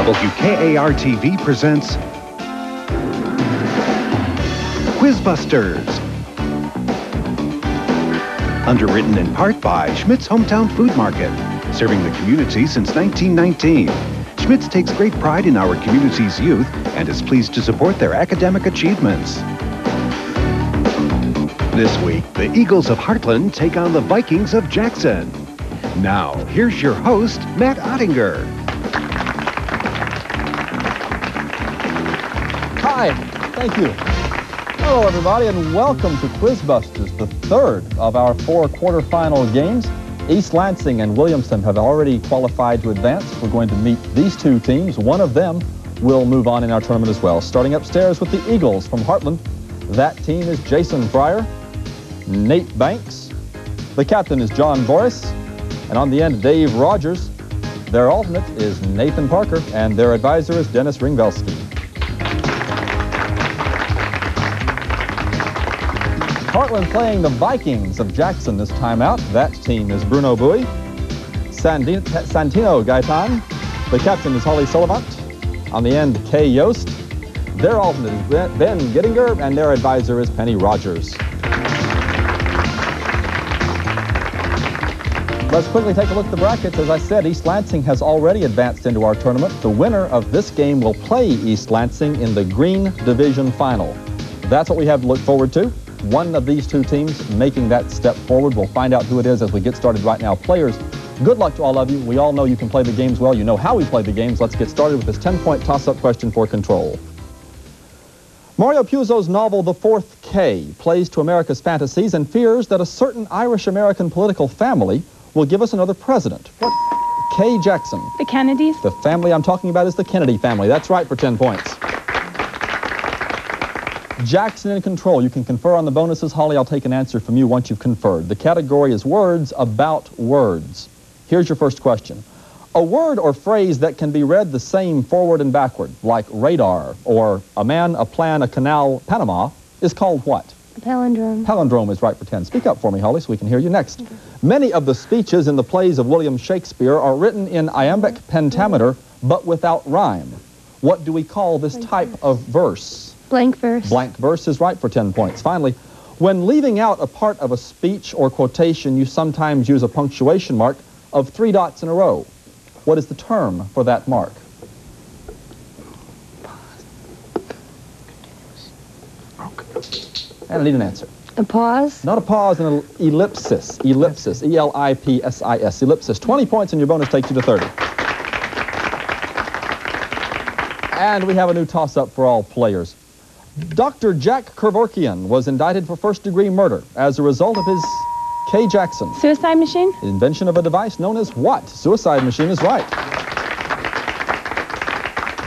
WKAR-TV presents QuizBusters. Underwritten in part by Schmidt's Hometown Food Market, serving the community since 1919. Schmidt's takes great pride in our community's youth and is pleased to support their academic achievements. This week, the Eagles of Heartland take on the Vikings of Jackson. Now, here's your host, Matt Ottinger. Hi, thank you. Hello, everybody, and welcome to QuizBusters, the third of our 4 quarterfinal games. East Lansing and Williamston have already qualified to advance. We're going to meet these two teams. One of them will move on in our tournament as well. Starting upstairs with the Eagles from Heartland. That team is Jason Fryer, Nate Banks. The captain is John Boris. And on the end, Dave Rogers. Their alternate is Nathan Parker, and their advisor is Dennis Ringvelski. Heartland playing the Vikings of Jackson this time out. That team is Bruno Bui, Santino Gaitan. The captain is Holly Sullivan. On the end, Kay Yost. Their alternate is Ben Gittinger, and their advisor is Penny Rogers. Let's quickly take a look at the brackets. As I said, East Lansing has already advanced into our tournament. The winner of this game will play East Lansing in the Green Division Final. That's what we have to look forward to. One of these two teams making that step forward. We'll find out who it is as we get started right now. Players, good luck to all of you. We all know you can play the games well. You know how we play the games. Let's get started with this 10-point toss-up question for control. Mario Puzo's novel, The Fourth K, plays to America's fantasies and fears that a certain Irish-American political family will give us another president. What? K. Jackson. The Kennedys? The family I'm talking about is the Kennedy family. That's right for 10 points. Jackson in control. You can confer on the bonuses. Holly, I'll take an answer from you once you've conferred. The category is words about words. Here's your first question. A word or phrase that can be read the same forward and backward, like radar, or a man, a plan, a canal, Panama, is called what? A palindrome. Palindrome is right for 10. Speak up for me, Holly, so we can hear you next. Okay. Many of the speeches in the plays of William Shakespeare are written in iambic pentameter, but without rhyme. What do we call this type of verse? Blank verse. Blank verse is right for 10 points. Finally, when leaving out a part of a speech or quotation, you sometimes use a punctuation mark of 3 dots in a row. What is the term for that mark? And I need an answer. A pause? Not a pause, an ellipsis. Ellipsis. E-L-I-P-S-I-S. Ellipsis. 20 points and your bonus takes you to 30. And we have a new toss-up for all players. Dr. Jack Kevorkian was indicted for first-degree murder as a result of his K. Jackson. Suicide machine? Invention of a device known as what? Suicide machine is right.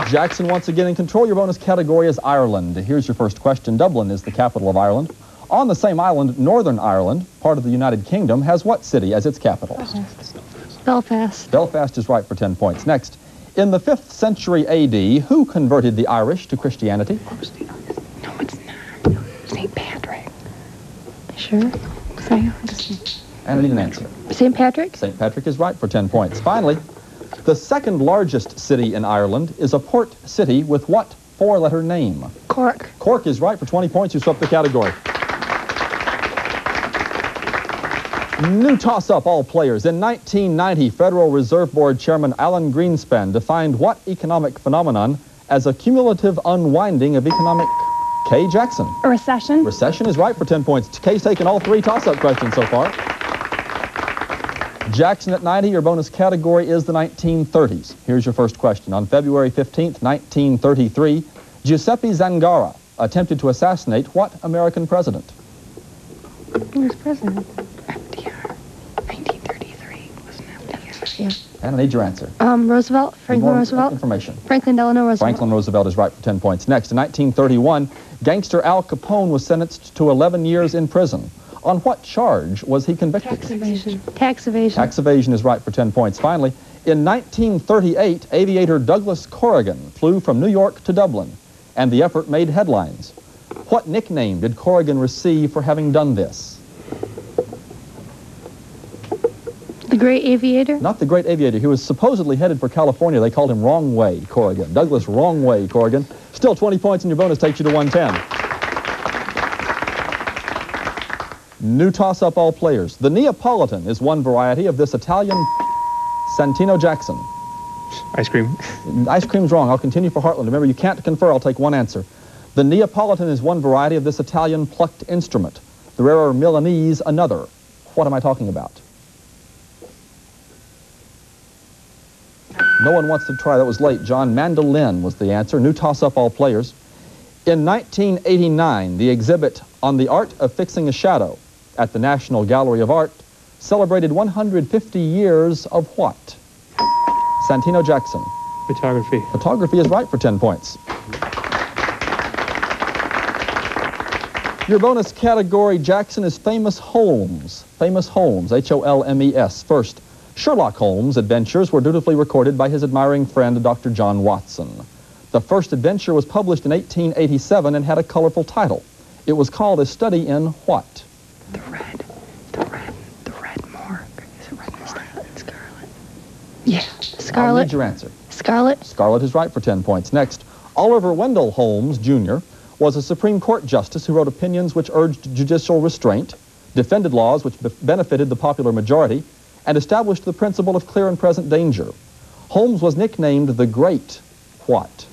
Jackson once again in control. Your bonus category is Ireland. Here's your first question. Dublin is the capital of Ireland. On the same island, Northern Ireland, part of the United Kingdom, has what city as its capital? Belfast. Belfast is right for 10 points. Next, in the 5th century A.D., who converted the Irish to Christianity? No, it's not. St. Patrick. Sure? And I need an answer. St. Patrick? St. Patrick is right for 10 points. Finally, the second largest city in Ireland is a port city with what 4-letter name? Cork. Cork is right for 20 points. You swept the category. New toss-up, all players. In 1990, Federal Reserve Board Chairman Alan Greenspan defined what economic phenomenon as a cumulative unwinding of economic... K. Jackson. A recession? Recession is right for 10 points. Kay's taken all 3 toss-up questions so far. Jackson at 90, your bonus category is the 1930s. Here's your first question. On February 15th, 1933, Giuseppe Zangara attempted to assassinate what American president? Who was president? FDR. 1933, wasn't FDR? Yeah. And I need your answer. Roosevelt? Franklin Roosevelt? Information. Franklin Delano Roosevelt. Franklin Roosevelt is right for 10 points. Next, in 1931, gangster Al Capone was sentenced to 11 years in prison. On what charge was he convicted? Tax evasion. Tax evasion. Tax evasion is right for 10 points. Finally, in 1938, aviator Douglas Corrigan flew from New York to Dublin, and the effort made headlines. What nickname did Corrigan receive for having done this? The The Great Aviator? Not the Great Aviator. He was supposedly headed for California. They called him Wrong Way Corrigan. Douglas Wrong Way Corrigan. Still 20 points, and your bonus takes you to 110. New toss-up, all players. The Neapolitan is one variety of this Italian Santino Jackson. Ice cream. Ice cream's wrong. I'll continue for Heartland. Remember, you can't confer. I'll take one answer. The Neapolitan is one variety of this Italian plucked instrument. The rarer Milanese, another. What am I talking about? No one wants to try. That was late. John, mandolin was the answer. New toss-up, all players. In 1989, the exhibit on the art of fixing a shadow at the National Gallery of Art celebrated 150 years of what? Santino Jackson. Photography. Photography is right for 10 points. Your bonus category, Jackson, is Famous Holmes. Famous Holmes, H-O-L-M-E-S. First, Sherlock Holmes' adventures were dutifully recorded by his admiring friend, Dr. John Watson. The first adventure was published in 1887 and had a colorful title. It was called A Study in what? The Red Morgue. Is it Red Morgue? Scarlet. Yeah, Scarlet. I'll need your answer. Scarlet. Scarlet is right for 10 points. Next, Oliver Wendell Holmes, Jr., was a Supreme Court justice who wrote opinions which urged judicial restraint, defended laws which benefited the popular majority, and established the principle of clear and present danger. Holmes was nicknamed the Great what?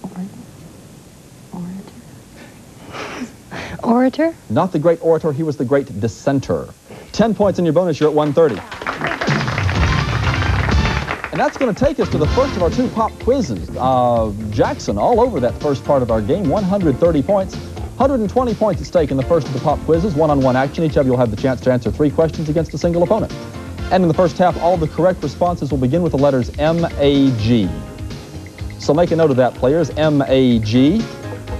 Orator? Not the great orator, he was the great dissenter. 10 points in your bonus, you're at 130. And that's going to take us to the first of our two pop quizzes. Jackson, all over that first part of our game, 130 points. 120 points at stake in the first of the pop quizzes, one-on-one action. Each of you will have the chance to answer 3 questions against a single opponent. And in the first half, all of the correct responses will begin with the letters M-A-G. So make a note of that, players, M-A-G.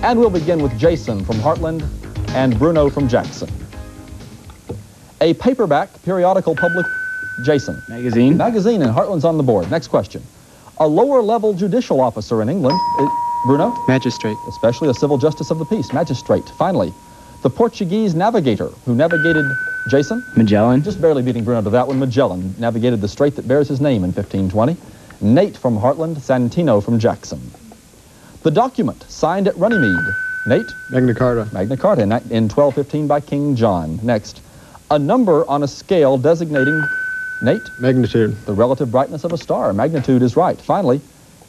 And we'll begin with Jason from Heartland and Bruno from Jackson. A paperback periodical public... Jason. Magazine. Magazine, and Heartland's on the board. Next question. A lower-level judicial officer in England... Bruno? Magistrate. Especially a civil justice of the peace. Magistrate. Finally, the Portuguese navigator who navigated... Jason? Magellan. Just barely beating Bruno to that one. Magellan navigated the strait that bears his name in 1520. Nate from Heartland, Santino from Jackson. The document signed at Runnymede. Nate? Magna Carta. Magna Carta in 1215 by King John. Next. A number on a scale designating... Nate? Magnitude. The relative brightness of a star. Magnitude is right. Finally,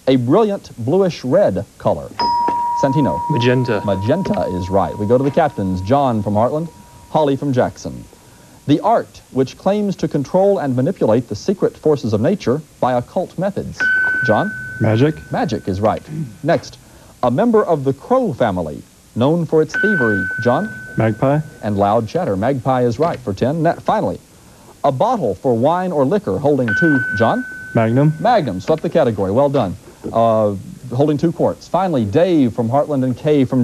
a brilliant bluish-red color. Santino? Magenta. Magenta is right. We go to the captains. John from Heartland, Holly from Jackson. The art which claims to control and manipulate the secret forces of nature by occult methods. John? Magic. Magic is right. Next, a member of the crow family, known for its thievery. John? Magpie. And loud chatter. Magpie is right for 10. Finally, a bottle for wine or liquor holding 2. John? Magnum. Magnum, swept the category. Well done. Holding 2 quarts. Finally, Dave from Heartland and Kay from